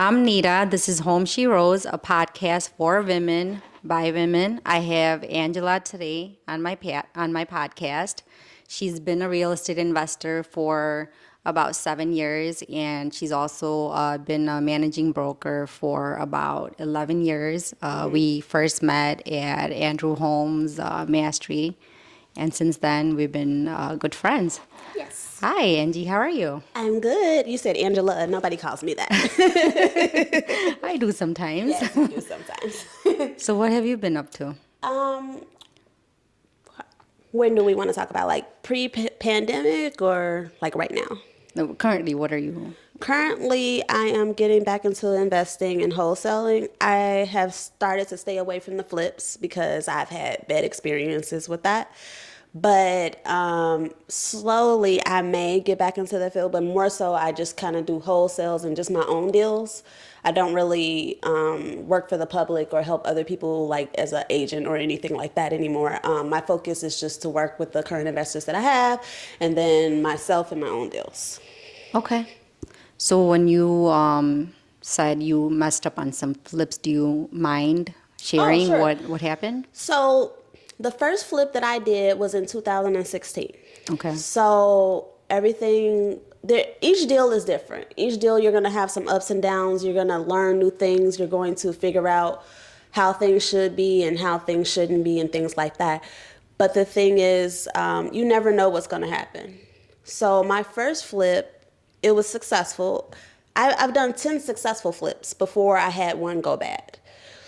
I'm Nita. This is Home She Rose, a podcast for women by women. I have Angela today on my podcast. She's been a real estate investor for about 7 years, and she's also been a managing broker for about 11 years. We first met at Andrew Holmes' mastery, and since then we've been good friends. Yes. Hi, Angie. How are you? I'm good. You said Angela. Nobody calls me that. I do sometimes. Yes, you do sometimes. So what have you been up to? um, when do we want to talk about? Like pre-pandemic or like right now? No, currently, what are you? Currently, I am getting back into investing and wholesaling. I have started to stay away from the flips because I've had bad experiences with that. But slowly, I may get back into the field, but more so, I just kind of do wholesales and just my own deals. I don't really work for the public or help other people like as an agent or anything like that anymore. My focus is just to work with the current investors that I have, and then myself and my own deals. Okay. So when you said you messed up on some flips, do you mind sharing Sure. what happened? So the first flip that I did was in 2016. Okay. So everything there, each deal is different. Each deal you're going to have some ups and downs. You're going to learn new things. You're going to figure out how things should be and how things shouldn't be and things like that. But the thing is, you never know what's going to happen. So my first flip, it was successful. I've done 10 successful flips before I had one go bad.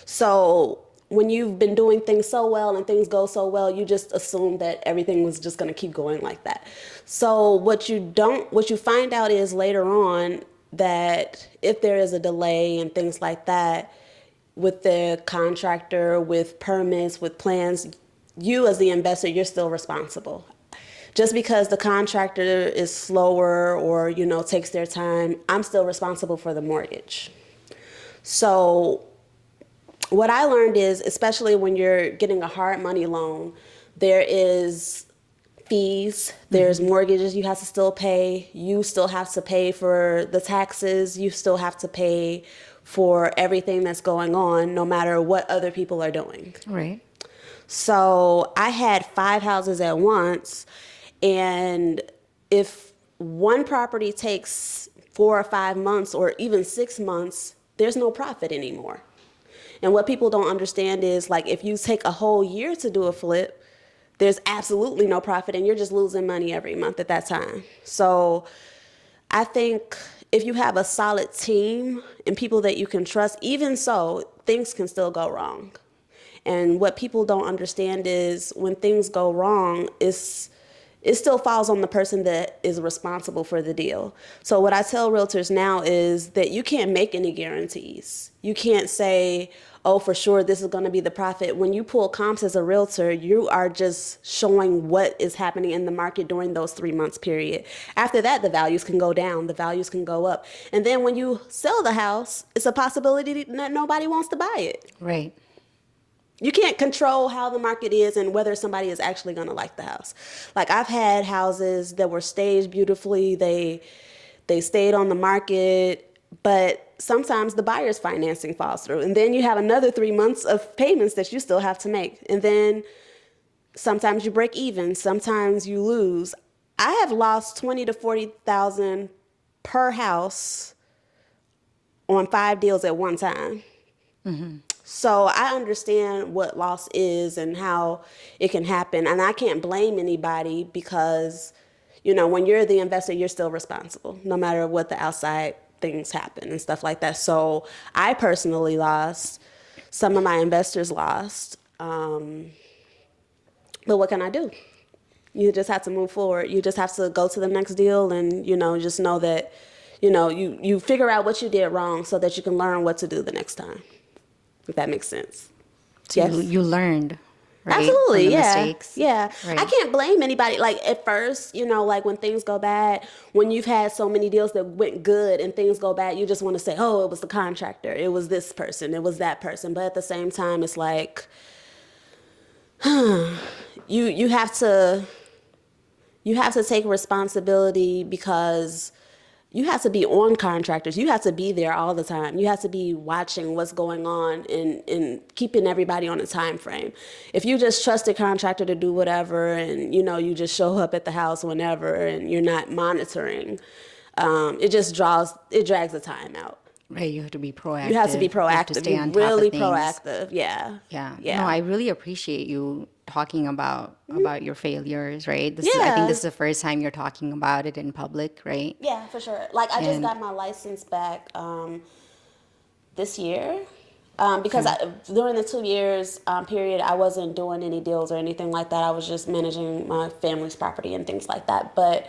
So when you've been doing things so well and things go so well, you just assume that everything was just going to keep going like that. So what you find out is later on that if there is a delay and things like that with the contractor, with permits, with plans, you as the investor, you're still responsible. Just because the contractor is slower or, takes their time, I'm still responsible for the mortgage. So what I learned is, especially when you're getting a hard money loan, there is fees, there's mortgages you have to still pay, you still have to pay for the taxes, you still have to pay for everything that's going on, no matter what other people are doing. Right. So I had 5 houses at once, and if one property takes 4 or 5 months or even 6 months, there's no profit anymore. And what people don't understand is, like, if you take a whole year to do a flip, there's absolutely no profit and you're just losing money every month at that time. So I think if you have a solid team and people that you can trust, even so, things can still go wrong. And what people don't understand is when things go wrong, it still falls on the person that is responsible for the deal. So what I tell realtors now is that you can't make any guarantees. You can't say, oh, for sure, this is going to be the profit. When you pull comps as a realtor, you are just showing what is happening in the market during those 3 months period. After that, the values can go down, the values can go up. And then when you sell the house, it's a possibility that nobody wants to buy it. Right. You can't control how the market is and whether somebody is actually going to like the house. Like, I've had houses that were staged beautifully. They stayed on the market, but sometimes the buyer's financing falls through. And then you have another 3 months of payments that you still have to make. And then sometimes you break even, sometimes you lose. I have lost $20,000 to $40,000 per house on 5 deals at one time. Mm-hmm. So I understand what loss is and how it can happen. And I can't blame anybody because, when you're the investor, you're still responsible, no matter what the outside things happen and stuff like that. So I personally lost. Some of my investors lost. But what can I do? You just have to move forward. You just have to go to the next deal and, just know that, you figure out what you did wrong so that you can learn what to do the next time. If that makes sense. So yes. you learned, right? Absolutely, from the yeah. mistakes. Yeah. Right. I can't blame anybody. Like, at first, like when things go bad, when you've had so many deals that went good and things go bad, you just want to say, oh, it was the contractor, it was this person, it was that person. But at the same time, it's like, you have to take responsibility because you have to be on contractors. You have to be there all the time. You have to be watching what's going on and keeping everybody on a time frame. If you just trust a contractor to do whatever and, you just show up at the house whenever and you're not monitoring, it drags the time out. Right, you have to be proactive. You have to be You have to proactive. stay You're on top really of things. proactive. Yeah. Yeah. Yeah. No, I really appreciate you talking about your failures, right? I think Yeah. this is the first time you're talking about it in public, right? Yeah, for sure. Like I just And got my license back this year. Because during the 2 years period, I wasn't doing any deals or anything like that. I was just managing my family's property and things like that. But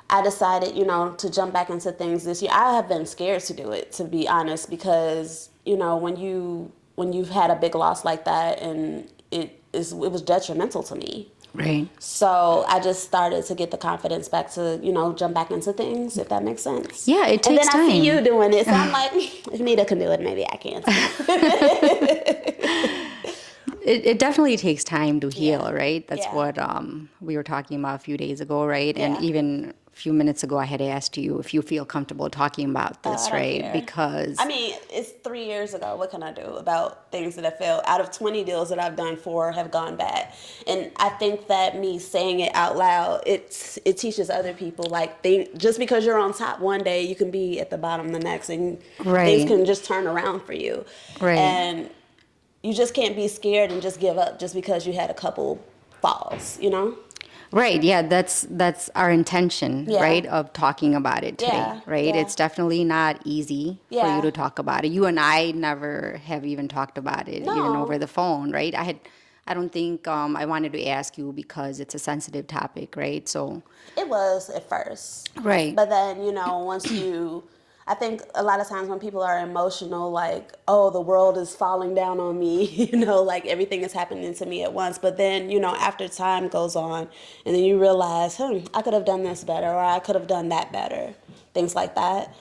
I decided, to jump back into things this year. I have been scared to do it, to be honest, because, when you've had a big loss like that, and it was detrimental to me. right. So I just started to get the confidence back to, jump back into things, if that makes sense. Yeah, it And takes then I see time. you doing it, so I'm like, if Nita can do it, maybe I can. It definitely takes time to heal, right? That's Yeah. what we were talking about a few days ago, right? Yeah. And even a few minutes ago, I had asked you if you feel comfortable talking about this, I don't right? care. Because I mean, it's 3 years ago. What can I do about things that I failed? Out of 20 deals that I've done, 4 have gone bad. And I think that me saying it out loud, it teaches other people, just because you're on top one day, you can be at the bottom the next, and Right. things can just turn around for you. Right. And you just can't be scared and just give up just because you had a couple falls, Right, yeah, that's our intention, Yeah. right, of talking about it today, Yeah, right? yeah. It's definitely not easy for Yeah. you to talk about it. You and I never have even talked about it, even No. over the phone, right? I don't think I wanted to ask you because it's a sensitive topic, right? So, It was at first. right. But then, I think a lot of times when people are emotional, like, oh, the world is falling down on me, like everything is happening to me at once. But then, after time goes on and then you realize, I could have done this better, or I could have done that better, things like that.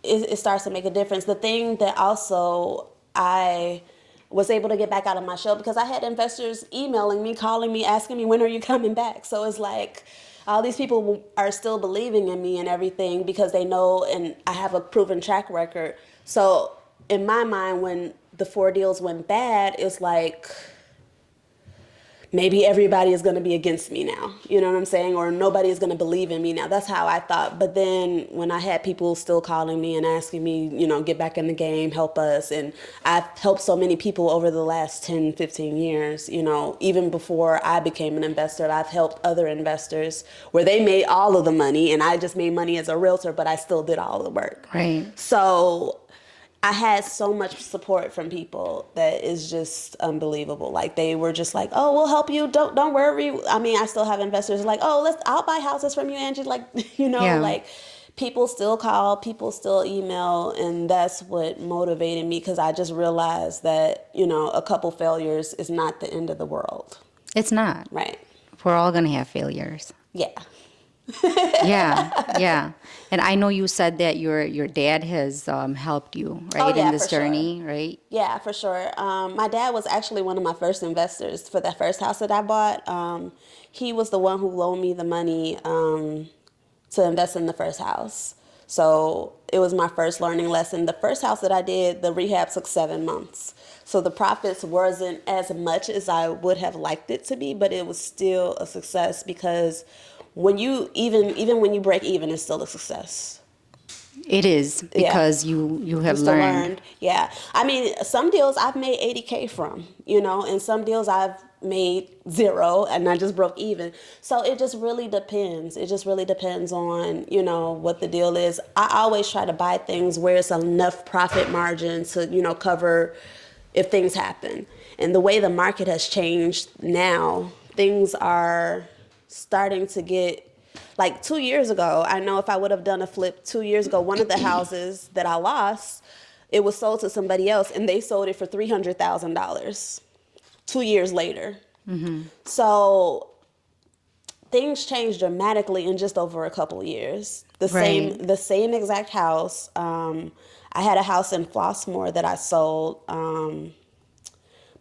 It starts to make a difference. The thing that also I was able to get back out of my shell, because I had investors emailing me, calling me, asking me, when are you coming back? So it's like all these people are still believing in me and everything because they know, and I have a proven track record. So in my mind, when the 4 deals went bad, it's like, maybe everybody is going to be against me now. You know what I'm saying? Or nobody is going to believe in me now. That's how I thought. But then when I had people still calling me and asking me, get back in the game, help us. And I've helped so many people over the last 10, 15 years, even before I became an investor. I've helped other investors where they made all of the money and I just made money as a realtor, but I still did all the work. Right. So I had so much support from people that is just unbelievable. Like, they were just like, "Oh, we'll help you. Don't worry." I mean, I still have investors like, "Oh, I'll buy houses from you, Angie." Like, Yeah. like people still call, people still email, and that's what motivated me, because I just realized that, a couple failures is not the end of the world. It's not. Right. We're all going to have failures. Yeah. Yeah. And I know you said that your dad has helped you, right, yeah, in this for sure. journey, right? Yeah, for sure. My dad was actually one of my first investors for that first house that I bought. He was the one who loaned me the money to invest in the first house. So it was my first learning lesson. The first house that I did, the rehab took 7 months. So the profits wasn't as much as I would have liked it to be, but it was still a success, because when you even when you break even, it's still a success. It is, because you have Still learned. Yeah. I mean, some deals I've made 80K from, and some deals I've made 0 and I just broke even. So it just really depends. It just really depends on, what the deal is. I always try to buy things where it's enough profit margin to, cover if things happen. And the way the market has changed now, things are starting to get, like 2 years ago, I know if I would have done a flip 2 years ago, one of the houses that I lost, it was sold to somebody else and they sold it for $300,000 2 years later. Mm-hmm. So things changed dramatically in just over a couple of years. The same exact house. I had a house in Flossmoor that I sold.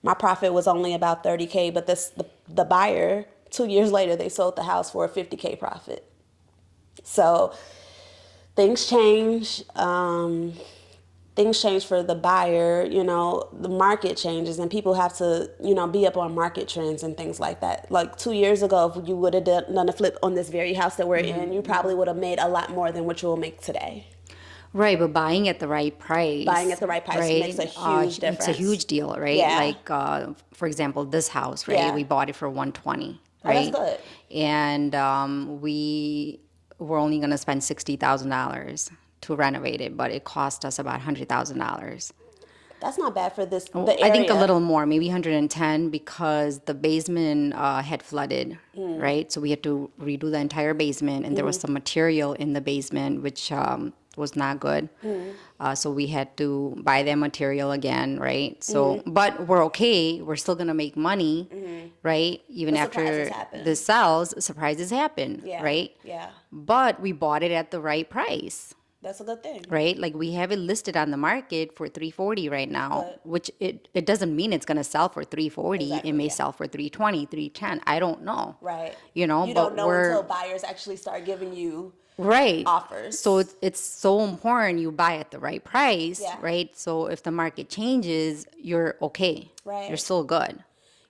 My profit was only about 30K, but the buyer, 2 years later, they sold the house for a 50K profit. So things change. Things change for the buyer, the market changes and people have to, be up on market trends and things like that. Like 2 years ago, if you would have done a flip on this very house that we're in, you probably would have made a lot more than what you will make today. Right, but buying at the right price. Buying at the right price makes a huge difference. It's a huge deal, right? Yeah. Like, for example, this house, right? Yeah. We bought it for 120, Oh, right? that's good. And we were only going to spend $60,000 to renovate it, but it cost us about $100,000. That's not bad for the area. I think a little more, maybe 110, because the basement had flooded, right? So we had to redo the entire basement, and there was some material in the basement which was not good. So we had to buy that material again, right? So, but we're okay. We're still gonna make money, right? Even But after surprises happen. the sells, surprises happen, Yeah. right? Yeah. But we bought it at the right price. That's a good thing. Right, like we have it listed on the market for $340 right now, But- which it doesn't mean it's gonna sell for $340. Exactly, It may yeah. sell for $320, $310. I don't know. Right. You know, You but don't know we're until buyers actually start giving you right offers. So it's so important you buy at the right price, Yeah. right? So if the market changes, you're okay. Right. You're still good.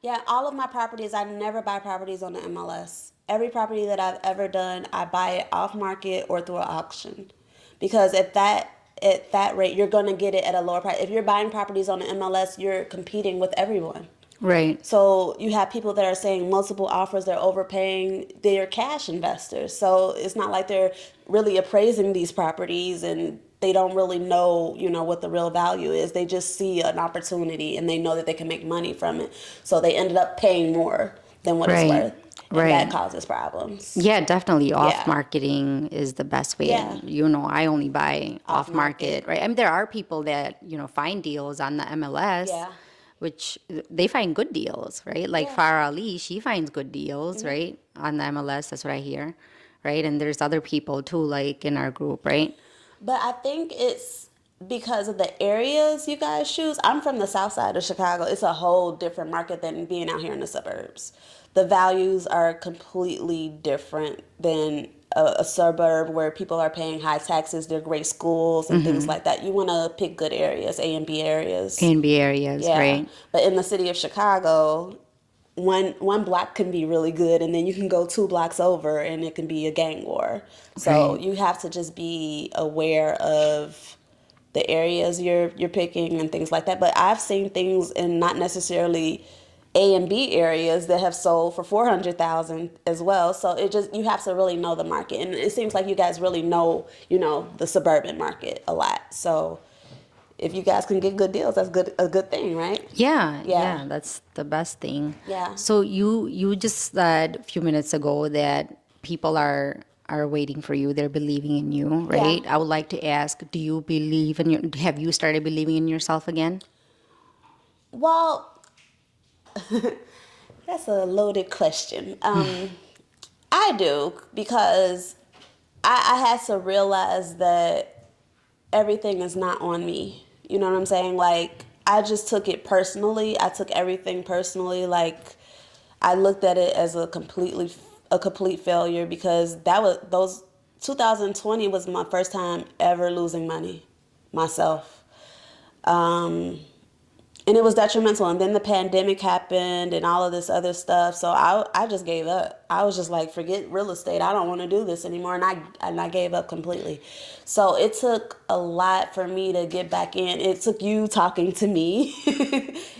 Yeah, all of my properties, I never buy properties on the MLS. Every property that I've ever done, I buy it off market or through an auction. Because at that rate, you're going to get it at a lower price. If you're buying properties on the MLS, you're competing with everyone. Right. So you have people that are saying multiple offers, they're overpaying, they're cash investors. So it's not like they're really appraising these properties and they don't really know, what the real value is. They just see an opportunity and they know that they can make money from it. So they ended up paying more than what it's Right. worth. And Right. that causes problems. Yeah, definitely. Off marketing is the best way. Yeah. I only buy off market. market, right? I mean, there are people that, find deals on the MLS, Yeah. which they find good deals, right? Like Yeah. Farah Ali, she finds good deals, right? On the MLS, that's what I hear, right? And there's other people too, like in our group, right? But I think it's because of the areas you guys choose. I'm from the south side of Chicago. It's a whole different market than being out here in the suburbs. The values are completely different than a suburb where people are paying high taxes, they're great schools and things like that. You want to pick good areas, A and B areas. A&B areas, Yeah. right? But in the city of Chicago, one block can be really good and then you can go 2 blocks over and it can be a gang war. So Right. you have to just be aware of the areas you're picking and things like that. But I've seen things in not necessarily A and B areas that have sold for $400,000 as well. So you have to really know the market, and it seems like you guys really know the suburban market a lot. So if you guys can get good deals, that's a good thing, right? Yeah, that's the best thing. Yeah. So you just said a few minutes ago that people are waiting for you. They're believing in you, right? Yeah. I would like to ask, do you believe in have you started believing in yourself again? Well, that's a loaded question. I do, because I had to realize that everything is not on me. You know what I'm saying? Like, I just took it personally. I took everything personally. Like, I looked at it as a complete failure, because 2020 was my first time ever losing money myself. And it was detrimental. And then the pandemic happened and all of this other stuff. So I just gave up. I was just like, forget real estate. I don't want to do this anymore. And I gave up completely. So it took a lot for me to get back in. It took you talking to me.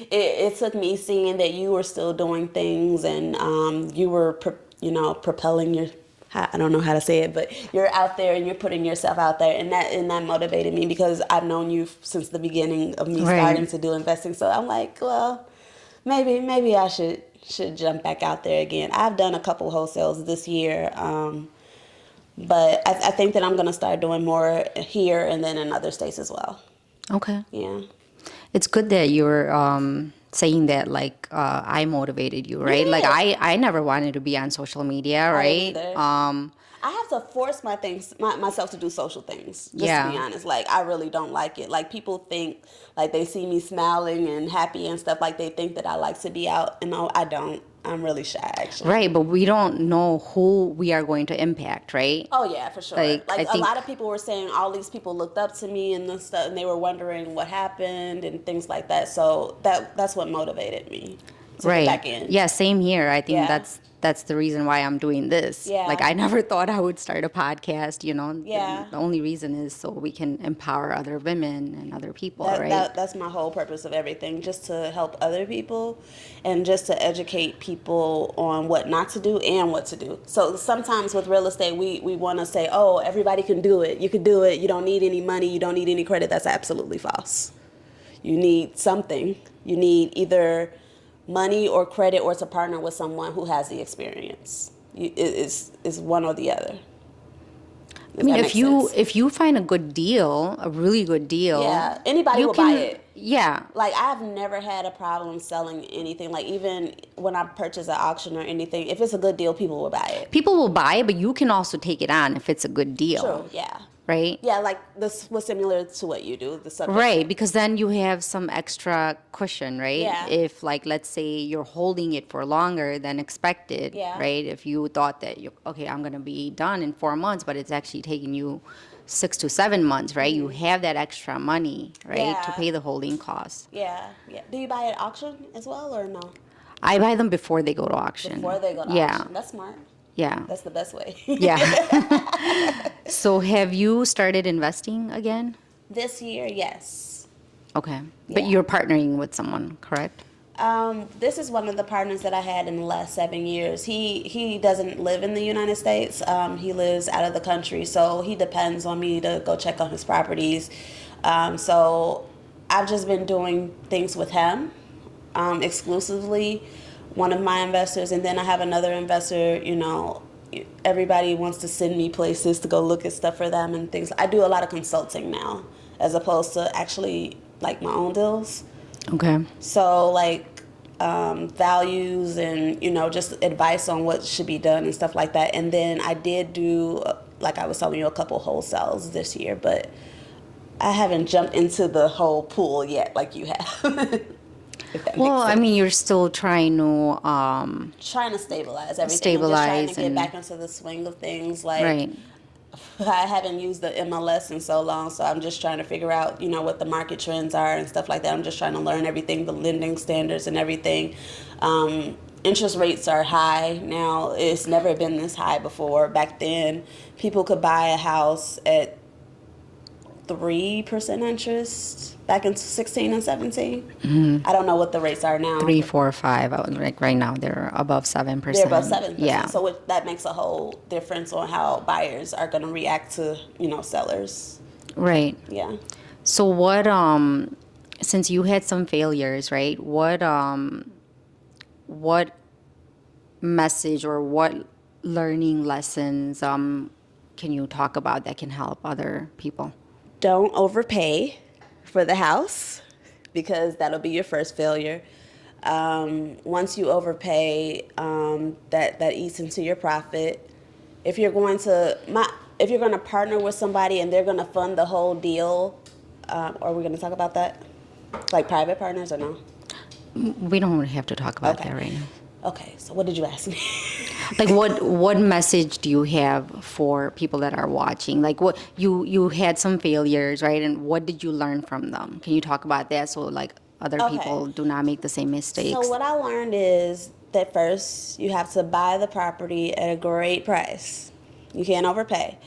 it took me seeing that you were still doing things, and you were, propelling your, I don't know how to say it, but you're out there and you're putting yourself out there, and that motivated me, because I've known you since the beginning of me starting to do investing. So I'm like, well, maybe I should jump back out there again. I've done a couple wholesales this year, but I think that I'm gonna start doing more here and then in other states as well. Okay. Yeah. It's good that you're saying that, like, I motivated you, right? Yeah. Like, I never wanted to be on social media, right? I have to force myself to do social things. Just to be Yeah. honest, like, I really don't like it. Like, people think, like, they see me smiling and happy and stuff, like they think that I like to be out, and no, I don't. I'm really shy, actually. Right, but we don't know who we are going to impact, right? Oh yeah, for sure. Like, I Like a think, lot of people were saying all these people looked up to me and this stuff, and they were wondering what happened and things like that. So that's what motivated me to get right. back in. Yeah, same here. I think Yeah. that's the reason why I'm doing this. Yeah. Like, I never thought I would start a podcast, you know. Yeah. The only reason is so we can empower other women and other people, right? That's my whole purpose of everything, just to help other people and just to educate people on what not to do and what to do. So sometimes with real estate, we want to say, oh, everybody can do it. You can do it. You don't need any money. You don't need any credit. That's absolutely false. You need something. You need either money or credit or to partner with someone who has the experience. It's one or the other. I mean, if you find a good deal, a really good deal, yeah, anybody you will can, buy it. Yeah. Like, I've never had a problem selling anything. Like, even when I purchase at auction or anything, if it's a good deal, people will buy it. People will buy it, but you can also take it on if it's a good deal. True, yeah. Right? Yeah, like, this was similar to what you do, the subject. Right, because then you have some extra cushion, right? Yeah. If, like, let's say you're holding it for longer than expected, Yeah. right? If you thought that, okay, I'm going to be done in 4 months, but it's actually taking you 6 to 7 months, right? You have that extra money, right, to Yeah. pay the holding costs. Yeah, yeah. Do you buy at auction as well, or no? I buy them before they go to auction. Before they go to Yeah. auction. That's smart. Yeah. That's the best way. Yeah. So have you started investing again? This year, yes. Okay. But Yeah. you're partnering with someone, correct? This is one of the partners that I had in the last 7 years. He doesn't live in the United States. He lives out of the country, so he depends on me to go check on his properties. So I've just been doing things with him exclusively, one of my investors, and then I have another investor. You know, everybody wants to send me places to go look at stuff for them and things. I do a lot of consulting now as opposed to actually like my own deals. Okay. So like values and, you know, just advice on what should be done and stuff like that. And then I did do, like I was telling you, a couple wholesales this year, but I haven't jumped into the whole pool yet like you have. If that Well, makes I sense. mean, you're still trying to, Trying to stabilize everything. I'm just Stabilize trying to get and- back into the swing of things. Like, right. I haven't used the MLS in so long, so I'm just trying to figure out, you know, what the market trends are and stuff like that. I'm just trying to learn everything, the lending standards and everything. Interest rates are high now. It's never been this high before. Back then, people could buy a house at 3% interest back in 16 and 17. Mm-hmm. I don't know what the rates are now. 3, 4, 5. Like right now, they're above 7%. They're above 7%. Yeah. So that makes a whole difference on how buyers are going to react to, you know, sellers. Right. Yeah. So what, since you had some failures, right? What message or what learning lessons can you talk about that can help other people? Don't overpay for the house because that'll be your first failure. Once you overpay, that eats into your profit. If you're going to partner with somebody and they're going to fund the whole deal, are we going to talk about that? Like private partners or no? We don't have to talk about that right now. Okay, so what did you ask me? Like what message do you have for people that are watching? Like what you had some failures, right? And what did you learn from them? Can you talk about that so like other Okay. people do not make the same mistakes? So what I learned is that first you have to buy the property at a great price. You can't overpay.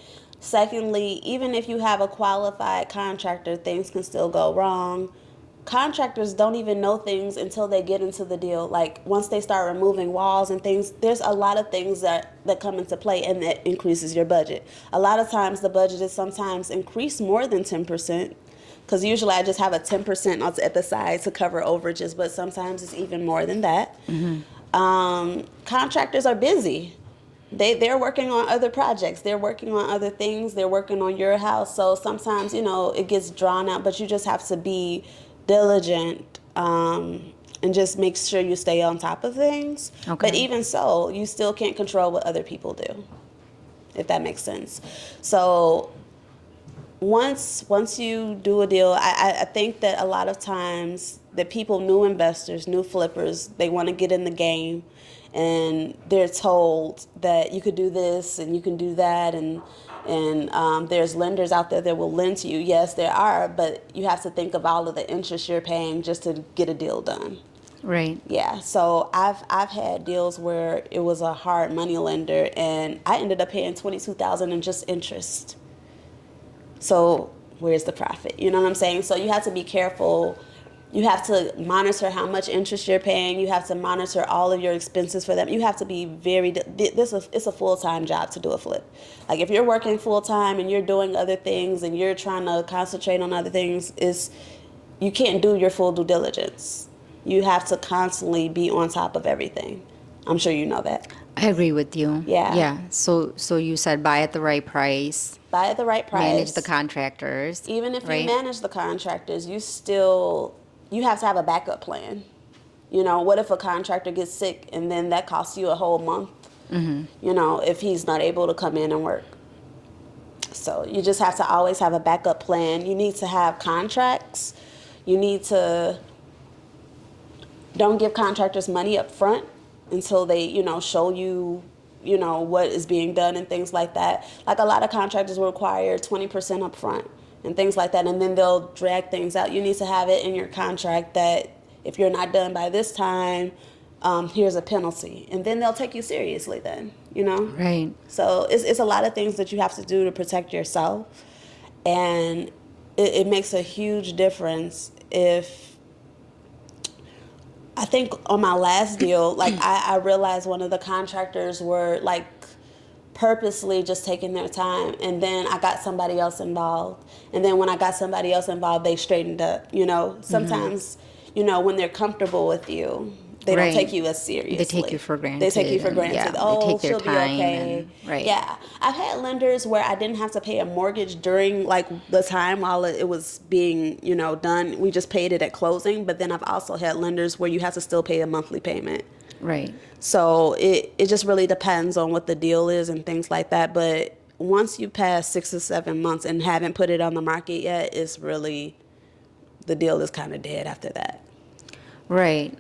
Secondly, even if you have a qualified contractor, things can still go wrong. Contractors don't even know things until they get into the deal. Like once they start removing walls and things, there's a lot of things that come into play and that increases your budget. A lot of times the budget is sometimes increased more than 10%. Because usually I just have a 10% at the side to cover overages, but sometimes it's even more than that. Mm-hmm. Contractors are busy. They're working on other projects. They're working on other things. They're working on your house. So sometimes, you know, it gets drawn out, but you just have to be diligent and just make sure you stay on top of things. Okay. But even so, you still can't control what other people do, if that makes sense. So once you do a deal, I think that a lot of times the people, new investors, new flippers, they want to get in the game and they're told that you could do this and you can do that, and there's lenders out there that will lend to you. Yes, there are, but you have to think of all of the interest you're paying just to get a deal done. Right. Yeah, so I've had deals where it was a hard money lender, and I ended up paying $22,000 in just interest. So where's the profit? You know what I'm saying? So you have to be careful. You have to monitor how much interest you're paying. You have to monitor all of your expenses for them. You have to be it's a full-time job to do a flip. Like if you're working full-time and you're doing other things and you're trying to concentrate on other things, you can't do your full due diligence. You have to constantly be on top of everything. I'm sure you know that. I agree with you. Yeah. Yeah. So you said buy at the right price. Buy at the right price. Manage the contractors. Even if right? you manage the contractors, you have to have a backup plan. You know, what if a contractor gets sick and then that costs you a whole month? Mm-hmm. You know, if he's not able to come in and work. So you just have to always have a backup plan. You need to have contracts. You need to don't give contractors money up front until they, show you, what is being done and things like that. Like a lot of contractors will require 20% up front and things like that, and then they'll drag things out. You need to have it in your contract that if you're not done by this time, here's a penalty. And then they'll take you seriously then, Right. So it's a lot of things that you have to do to protect yourself. And it makes a huge difference if, I think on my last deal, like I realized one of the contractors were like purposely just taking their time, and then I got somebody else involved. And then when I got somebody else involved, they straightened up, Sometimes, when they're comfortable with you, they Right. don't take you as seriously. They take you for granted. They take you for granted. Yeah, oh, they take their she'll time be okay. right. Yeah. I've had lenders where I didn't have to pay a mortgage during like the time while it was being, done. We just paid it at closing. But then I've also had lenders where you have to still pay a monthly payment. Right. So it just really depends on what the deal is and things like that. But once you pass 6 or 7 months and haven't put it on the market yet, it's really, the deal is kind of dead after that. Right.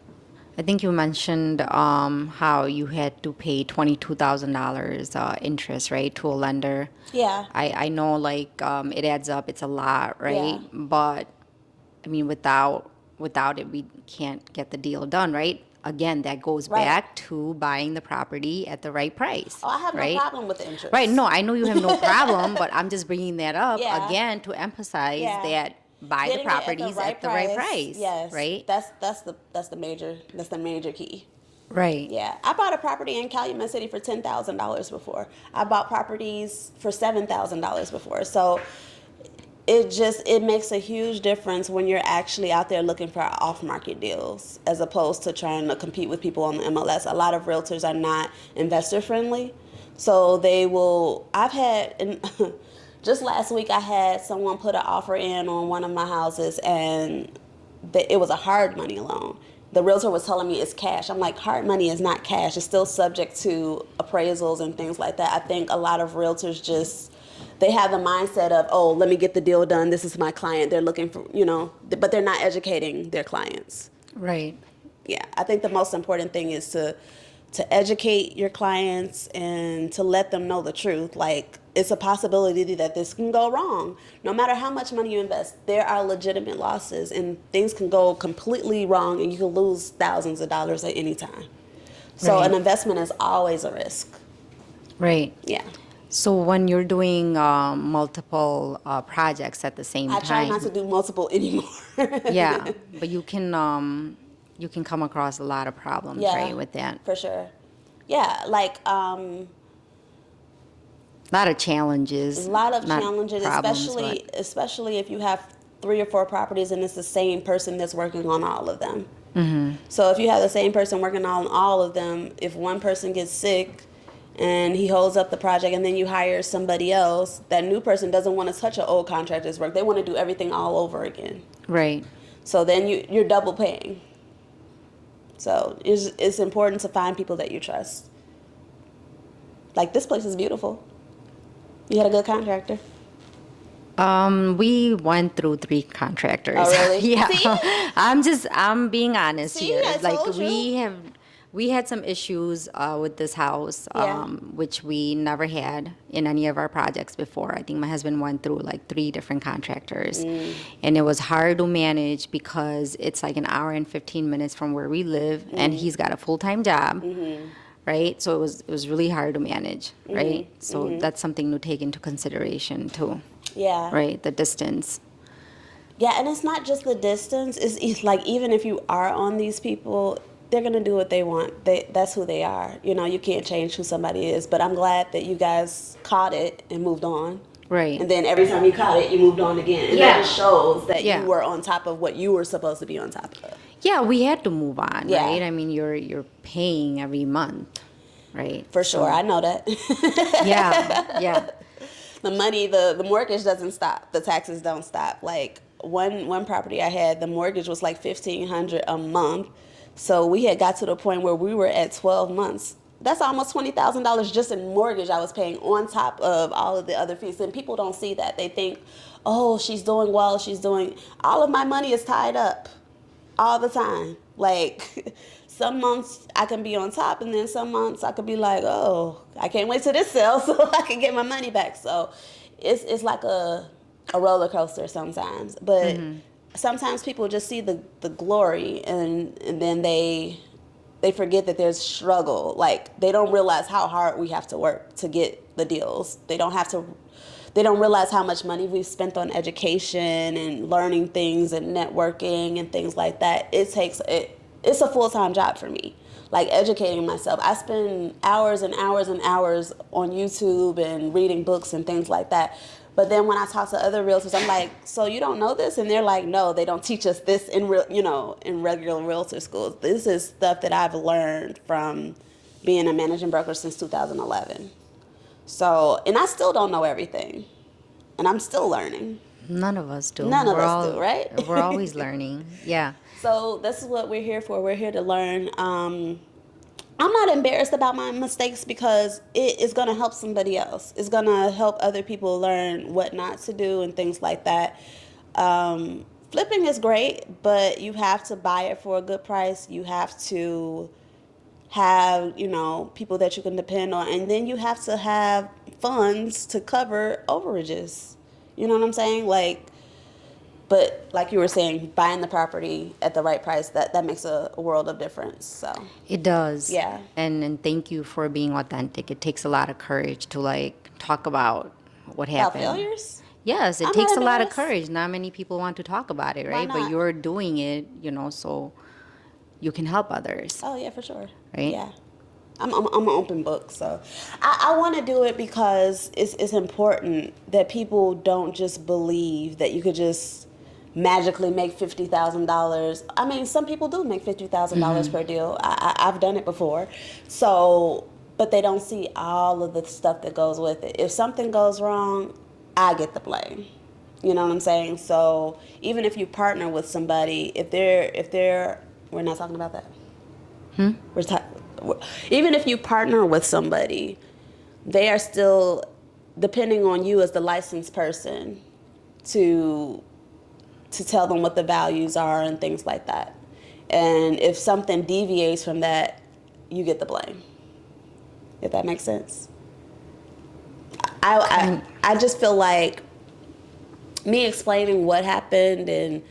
I think you mentioned how you had to pay $22,000 interest, right, to a lender. Yeah. I know, like, it adds up. It's a lot, right? Yeah. But, I mean, without it, we can't get the deal done, right? Again, that goes Right. back to buying the property at the right price. Oh, I have right? no problem with the interest. Right. No, I know you have no problem, but I'm just bringing that up Yeah. again to emphasize Yeah. that buy Getting the properties at the right price. Yes. Right. That's the major key. Right. Yeah. I bought a property in Calumet City for $10,000 before. I bought properties for $7,000 before. So it makes a huge difference when you're actually out there looking for off-market deals as opposed to trying to compete with people on the MLS. A lot of realtors are not investor friendly. So just last week, I had someone put an offer in on one of my houses, and it was a hard money loan. The realtor was telling me it's cash. I'm like, hard money is not cash. It's still subject to appraisals and things like that. I think a lot of realtors they have the mindset of, oh, let me get the deal done. This is my client. They're looking for, but they're not educating their clients. Right. Yeah, I think the most important thing is to educate your clients and to let them know the truth. Like, it's a possibility that this can go wrong. No matter how much money you invest, there are legitimate losses, and things can go completely wrong, and you can lose thousands of dollars at any time. So Right. an investment is always a risk. Right. Yeah. So when you're doing multiple projects at the same I time, try not to do multiple anymore. yeah, but you can come across a lot of problems, right, with that. For sure. Yeah, like A lot of challenges. a lot of not challenges, problems, especially if you have 3 or 4 properties and it's the same person that's working on all of them. Mm-hmm. So if you have the same person working on all of them, if one person gets sick and he holds up the project and then you hire somebody else, that new person doesn't want to touch an old contractor's work. They want to do everything all over again. Right. So then you're double paying. So it's important to find people that you trust. Like, this place is beautiful. You had a good contractor. We went through 3 contractors. Oh, really? Yeah. See? I'm being honest See, here. I Like, told you. We had some issues with this house, Yeah. which we never had in any of our projects before. I think my husband went through like 3 different contractors. And it was hard to manage because it's like an hour and 15 minutes from where we live, and he's got a full-time job, right? So it was really hard to manage, right? So that's something to take into consideration too, Yeah. right? The distance. Yeah, and it's not just the distance. It's like even if you are on these people, they're gonna do what they want. That's who they are. You know, you can't change who somebody is. But I'm glad that you guys caught it and moved on. Right. And then every time you caught it, you moved on again. And that just shows that Yeah. you were on top of what you were supposed to be on top of. Yeah, we had to move on, Yeah. right? I mean, you're paying every month, right? For sure, I know that. Yeah. The money, the mortgage doesn't stop. The taxes don't stop. Like one property I had, the mortgage was like $1,500 a month. So we had got to the point where we were at 12 months. That's almost $20,000 just in mortgage I was paying on top of all of the other fees. And people don't see that. They think, oh, she's doing well. All of my money is tied up all the time. Like some months I can be on top, and then some months I could be like, oh, I can't wait till this sells so I can get my money back. So it's like a roller coaster sometimes. But sometimes people just see the glory, and then they forget that there's struggle. Like they don't realize how hard we have to work to get the deals. They don't realize how much money we've spent on education and learning things and networking and things like that. It's a full-time job for me. Like educating myself. I spend hours and hours and hours on YouTube and reading books and things like that. But then when I talk to other realtors, I'm like, so you don't know this? And they're like, no, they don't teach us this in regular realtor schools. This is stuff that I've learned from being a managing broker since 2011. So, and I still don't know everything. And I'm still learning. None of us do. None of us do, right? We're always learning. Yeah. So this is what we're here for. We're here to learn. I'm not embarrassed about my mistakes because it is going to help somebody else. It's going to help other people learn what not to do and things like that. Flipping is great, but you have to buy it for a good price. You have to have, people that you can depend on. And then you have to have funds to cover overages. You know what I'm saying? But like you were saying, buying the property at the right price, that makes a world of difference. So It does. Yeah. And thank you for being authentic. It takes a lot of courage to talk about what happened. About failures? Yes, it I'm takes not a lot of embarrassed. courage. Not many people want to talk about it, right? Why not? But you're doing it, so you can help others. Oh yeah, for sure. Right? Yeah. I'm an open book, so I want to do it because it's important that people don't just believe that you could just magically make $50,000. I mean, some people do make $50,000 per deal. I've done it before. So, but they don't see all of the stuff that goes with it. If something goes wrong, I get the blame. You know what I'm saying? So even if you partner with somebody, if they're we're not talking about that. Even if you partner with somebody, they are still depending on you as the licensed person to tell them what the values are and things like that. And if something deviates from that, you get the blame. If that makes sense. I just feel like me explaining what happened and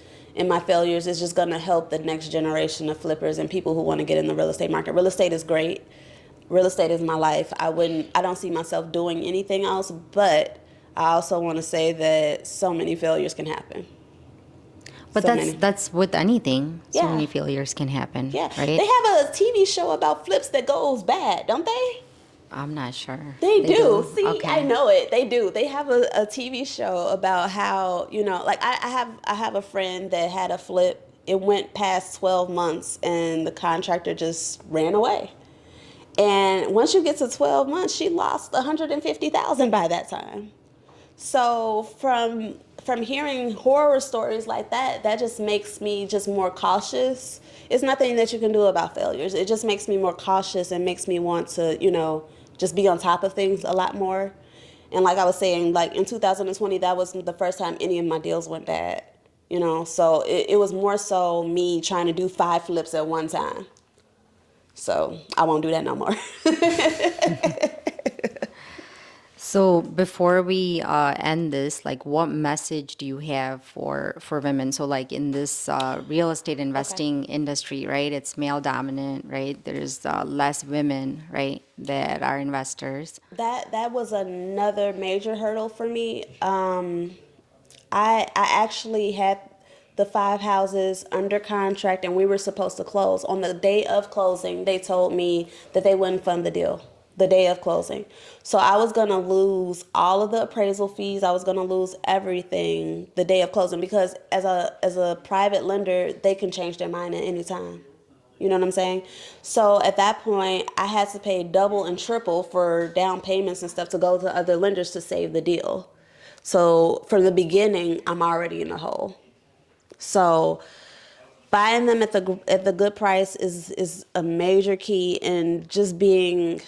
my failures is just going to help the next generation of flippers and people who want to get in the real estate market. Real estate is great. Real estate is my life. I don't see myself doing anything else, but I also want to say that so many failures can happen. But that's with anything. So Yeah. many failures can happen. Yeah. Right? They have a TV show about flips that goes bad, don't they? I'm not sure. They do. See, Okay. I know it. They do. They have a TV show about how, I have a friend that had a flip. It went past 12 months and the contractor just ran away. And once you get to 12 months, she lost $150,000 by that time. So from hearing horror stories like that, that just makes me just more cautious. It's nothing that you can do about failures. It just makes me more cautious and makes me want to, just be on top of things a lot more. And like I was saying, like in 2020, that was the first time any of my deals went bad. So it was more so me trying to do 5 flips at one time. So I won't do that no more. So before we end this, like, what message do you have for women? So like in this real estate investing industry, right? It's male dominant, right? There's less women, right, that are investors. That was another major hurdle for me. I actually had the 5 houses under contract, and we were supposed to close. On the day of closing, they told me that they wouldn't fund the deal the day of closing. So I was going to lose all of the appraisal fees. I was going to lose everything the day of closing, because as a private lender, they can change their mind at any time. You know what I'm saying? So at that point, I had to pay double and triple for down payments and stuff to go to other lenders to save the deal. So from the beginning, I'm already in the hole. So buying them at the good price is a major key, and just being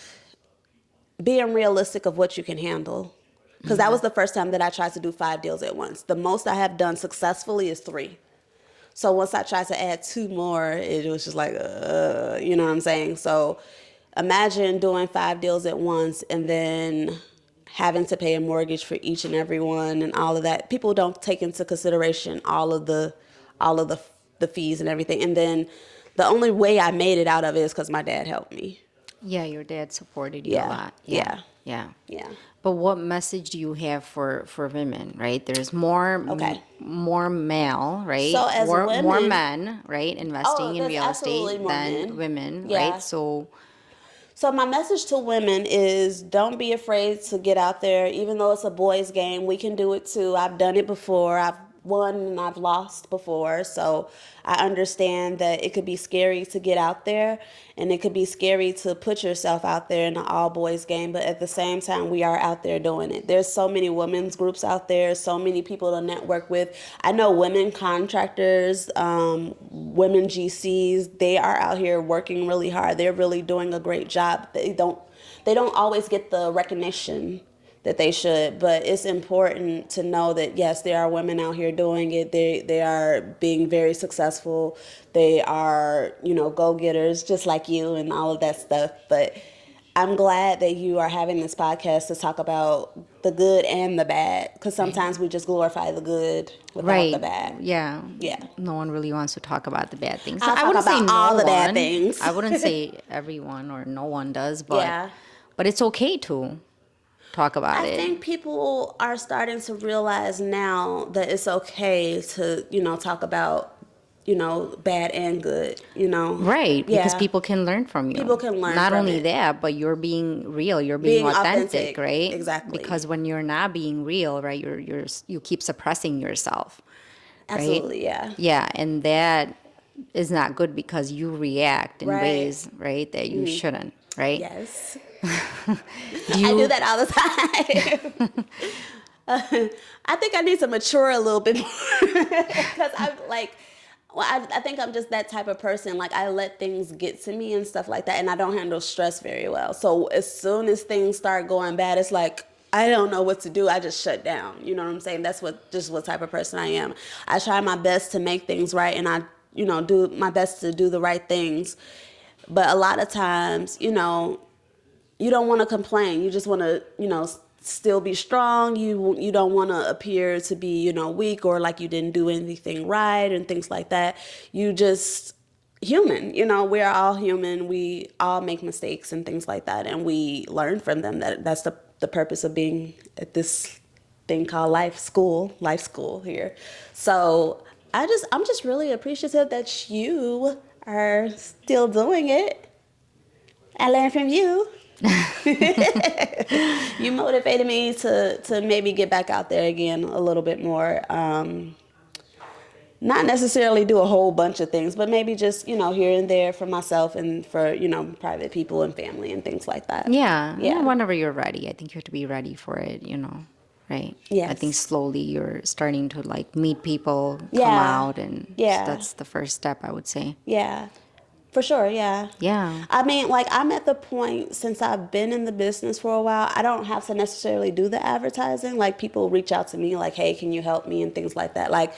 realistic of what you can handle. Because that was the first time that I tried to do 5 deals at once. The most I have done successfully is 3. So once I tried to add 2 more, it was just like, you know what I'm saying? So imagine doing 5 deals at once and then having to pay a mortgage for each and every one and all of that. People don't take into consideration all of the fees and everything. And then the only way I made it out of it is because my dad helped me. Yeah, your dad supported you a Yeah, lot. yeah, Yeah. yeah. But what message do you have for women, right? There's more Okay. more male, right? So as More women, men, right, investing in there's real absolutely estate more than men. women, right? Yeah. So So my message to women is, don't be afraid to get out there. Even though it's a boys' game, we can do it too. I've done it before. I've won and I've lost before. So I understand that it could be scary to get out there, and it could be scary to put yourself out there in an all boys game. But at the same time, we are out there doing it. There's so many women's groups out there, so many people to network with. I know women contractors, women GCs, they are out here working really hard. They're really doing a great job. They don't always get the recognition that they should, but it's important to know that yes, there are women out here doing it. They are being very successful. They are, go-getters just like you and all of that stuff. But I'm glad that you are having this podcast to talk about the good and the bad, because sometimes we just glorify the good without the right, bad. yeah, Yeah. no one really wants to talk about the bad things. I'll I talk wouldn't say about no all the bad one. things. I wouldn't say everyone or no one does, Yeah. but it's okay to talk about I it. think people are starting to realize now that it's okay to, talk about, bad and good, Right, because Yeah. people can learn from you. People can learn Not from only it. that, but you're being real, you're being Being authentic, authentic. right? Exactly. Because when you're not being real, right, you keep suppressing yourself, right? Absolutely, yeah. Yeah, and that is not good because you react in Right. ways, right, that you shouldn't, right? Yes. Do I do you that all the time. I think I need to mature a little bit more, because I'm like, well, I think I'm just that type of person. Like, I let things get to me and stuff like that, and I don't handle stress very well. So as soon as things start going bad, it's like I don't know what to do. I just shut down. You know what I'm saying? That's what type of person I am. I try my best to make things right, and I do my best to do the right things. But a lot of times, you don't want to complain. You just want to, still be strong. You don't want to appear to be, weak, or like you didn't do anything right and things like that. You just human. We're all human. We all make mistakes and things like that, and we learn from them. That's the purpose of being at this thing called life school here. So I'm just really appreciative that you are still doing it. I learned from you. You motivated me to maybe get back out there again a little bit more. Not necessarily do a whole bunch of things, but maybe just, here and there for myself and for, private people and family and things like that. yeah, whenever you're ready. I think you have to be ready for it, right? Yes. I think slowly you're starting to like meet people, come Yeah. out, and Yeah. that's the first step, I would say. Yeah. For sure, yeah. Yeah. I mean, like, I'm at the point, since I've been in the business for a while, I don't have to necessarily do the advertising. Like, people reach out to me like, hey, can you help me, and things like that. Like,